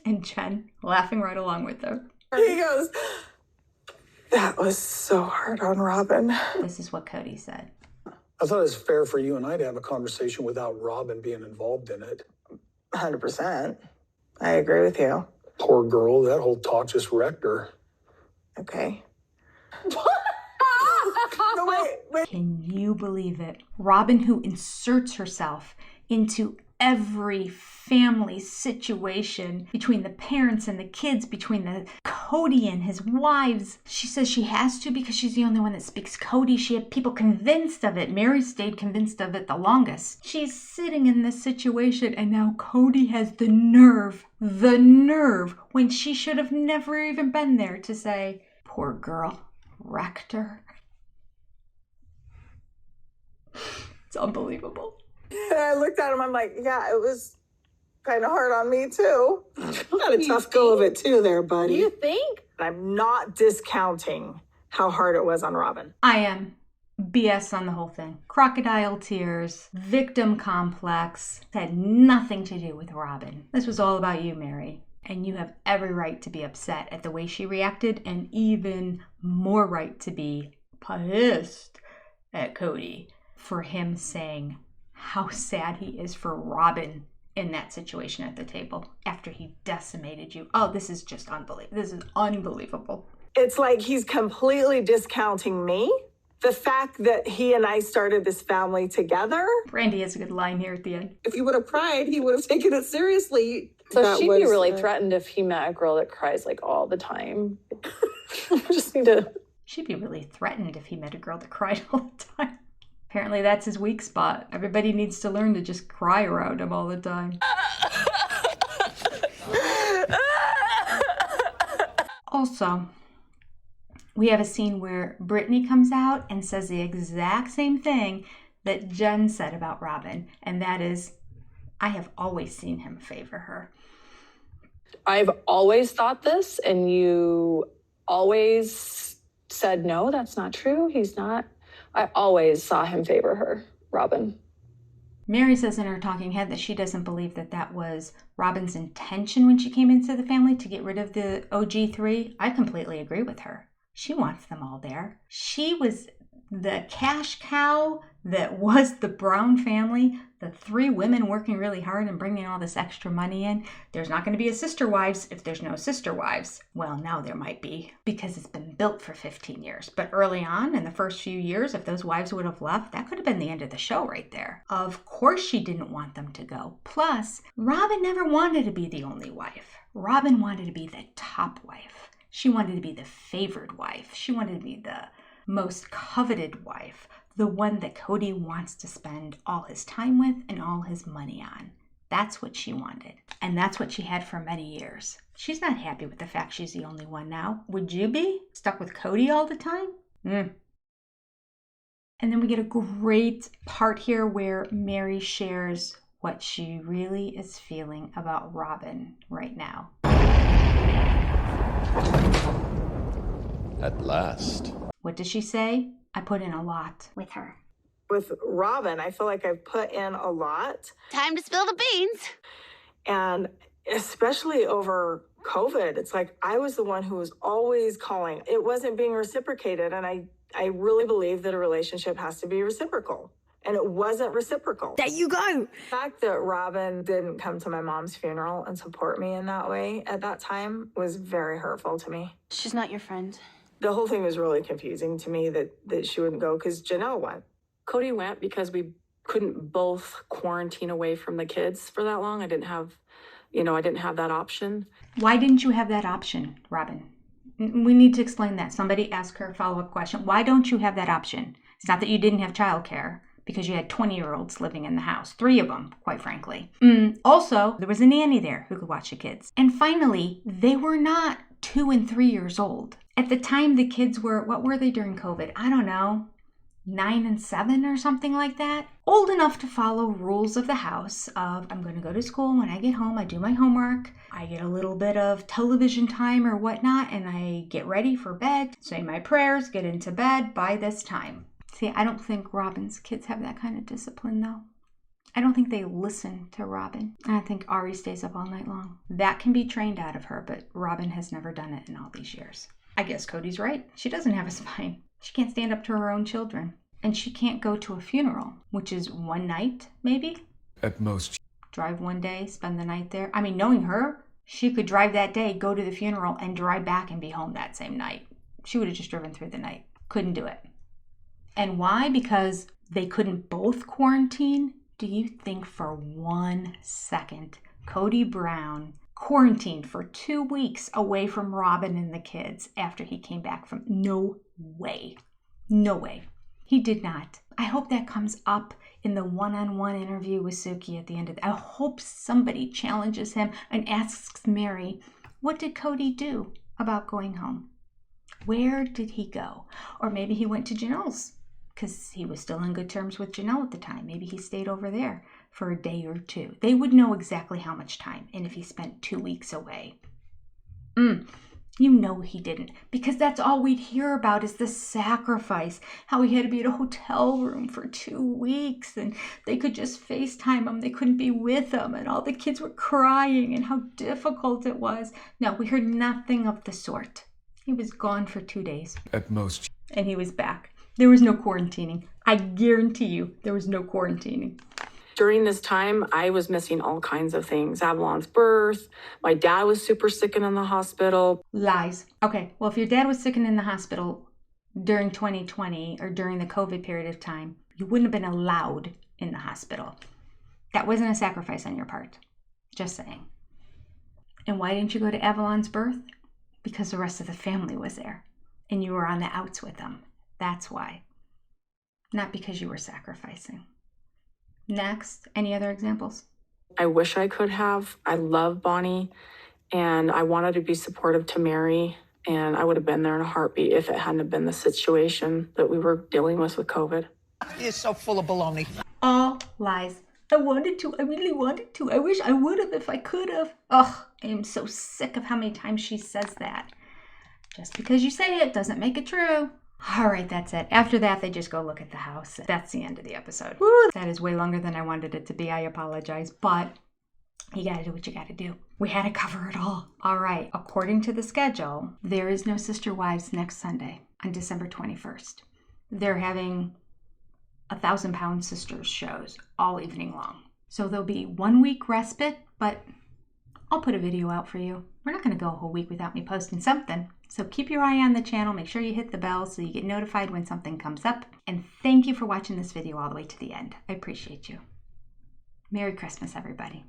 And Jen laughing right along with her. He goes, that was so hard on Robyn. This is what Cody said. I thought it was fair for you and I to have a conversation without Robyn being involved in it. 100%. I agree with you. Poor girl, that whole talk just wrecked her. Okay. No, wait. Can you believe it? Robyn, who inserts herself into every family situation between the parents and the kids, between the Cody and his wives. She says she has to because she's the only one that speaks Cody. She had people convinced of it. Meri stayed convinced of it the longest. She's sitting in this situation and now Cody has the nerve, when she should have never even been there to say, poor girl, wrecked her. It's unbelievable. And I looked at him, I'm like, yeah, it was kind of hard on me too. You had a tough go of it too there, buddy. You think? I'm not discounting how hard it was on Robyn. I am. BS on the whole thing. Crocodile tears, victim complex, had nothing to do with Robyn. This was all about you, Meri. And you have every right to be upset at the way she reacted and even more right to be pissed at Cody for him saying how sad he is for Robyn in that situation at the table after he decimated you. Oh, this is just unbelievable. This is unbelievable. It's like he's completely discounting me. The fact that he and I started this family together. Brandy has a good line here at the end. If he would have cried, he would have taken it seriously. So she'd be really threatened if he met a girl that cries like all the time. Just need to. She'd be really threatened if he met a girl that cried all the time. Apparently that's his weak spot. Everybody needs to learn to just cry around him all the time. Also, we have a scene where Brittany comes out and says the exact same thing that Jen said about Robyn, and that is, I have always seen him favor her. I've always thought this, and you always said, no, that's not true. He's not. I always saw him favor her, Robyn. Meri says in her talking head that she doesn't believe that that was Robyn's intention when she came into the family to get rid of the OG3. I completely agree with her. She wants them all there. She was the cash cow that was the Brown family, the three women working really hard and bringing all this extra money in. There's not going to be a sister wives if there's no sister wives. Well, now there might be because it's been built for 15 years. But early on in the first few years, if those wives would have left, that could have been the end of the show right there. Of course she didn't want them to go. Plus, Robyn never wanted to be the only wife. Robyn wanted to be the top wife. She wanted to be the favored wife. She wanted to be the most coveted wife, the one that Cody wants to spend all his time with and all his money on. That's what she wanted. And that's what she had for many years. She's not happy with the fact she's the only one now. Would you be? Stuck with Cody all the time? And then we get a great part here where Meri shares what she really is feeling about Robyn right now. At last. What does she say? I put in a lot with her. With Robyn, I feel like I've put in a lot. Time to spill the beans. And especially over COVID, it's like I was the one who was always calling. It wasn't being reciprocated. And I really believe that a relationship has to be reciprocal. And it wasn't reciprocal. There you go. The fact that Robyn didn't come to my mom's funeral and support me in that way at that time was very hurtful to me. She's not your friend. The whole thing was really confusing to me that she wouldn't go because Janelle went. Cody went because we couldn't both quarantine away from the kids for that long. I didn't have that option. Why didn't you have that option, Robyn? We need to explain that. Somebody ask her a follow-up question. Why don't you have that option? It's not that you didn't have childcare, because you had 20-year-olds living in the house. 3 of them, quite frankly. Also, there was a nanny there who could watch the kids. And finally, they were not 2 and 3 years old. At the time, the kids were, what were they during COVID? I don't know, 9 and 7 or something like that. Old enough to follow rules of the house of, I'm going to go to school. When I get home, I do my homework. I get a little bit of television time or whatnot, and I get ready for bed, say my prayers, get into bed by this time. See, I don't think Robyn's kids have that kind of discipline, though. I don't think they listen to Robyn. I think Ari stays up all night long. That can be trained out of her, but Robyn has never done it in all these years. I guess Cody's right. She doesn't have a spine. She can't stand up to her own children. And she can't go to a funeral, which is one night, maybe? At most. Drive one day, spend the night there. I mean, knowing her, she could drive that day, go to the funeral, and drive back and be home that same night. She would have just driven through the night. Couldn't do it. And why? Because they couldn't both quarantine? Do you think for 1 second Cody Brown quarantined for 2 weeks away from Robyn and the kids after he came back from? No way. No way. He did not. I hope that comes up in the one-on-one interview with Suki at the end of I hope somebody challenges him and asks Meri, what did Cody do about going home? Where did he go? Or maybe he went to Janelle's because he was still on good terms with Janelle at the time. Maybe he stayed over there for a day or two. They would know exactly how much time and if he spent 2 weeks away. You know he didn't, because that's all we'd hear about is the sacrifice, how he had to be at a hotel room for 2 weeks and they could just FaceTime him. They couldn't be with him and all the kids were crying and how difficult it was. No, we heard nothing of the sort. He was gone for 2 days. At most. And he was back. There was no quarantining. I guarantee you there was no quarantining. During this time, I was missing all kinds of things. Avalon's birth. My dad was super sick and in the hospital. Lies. Okay, well, if your dad was sick and in the hospital during 2020 or during the COVID period of time, you wouldn't have been allowed in the hospital. That wasn't a sacrifice on your part. Just saying. And why didn't you go to Avalon's birth? Because the rest of the family was there and you were on the outs with them. That's why. Not because you were sacrificing. Next, any other examples? I wish I could have. I love Bonnie and I wanted to be supportive to Meri, and I would have been there in a heartbeat if it hadn't have been the situation that we were dealing with COVID. You're so full of baloney. All lies. I wanted to. I really wanted to. I wish I would have if I could have. Ugh, I am so sick of how many times she says that. Just because you say it doesn't make it true. All right, that's it. After that, they just go look at the house. That's the end of the episode. Woo, that is way longer than I wanted it to be. I apologize, but you gotta do what you gotta do. We had to cover it all. All right, according to the schedule, there is no Sister Wives next Sunday on December 21st. They're having 1,000-pound sisters shows all evening long. So there'll be 1 week respite, but I'll put a video out for you. We're not gonna go a whole week without me posting something. So keep your eye on the channel. Make sure you hit the bell so you get notified when something comes up. And thank you for watching this video all the way to the end. I appreciate you. Merry Christmas, everybody.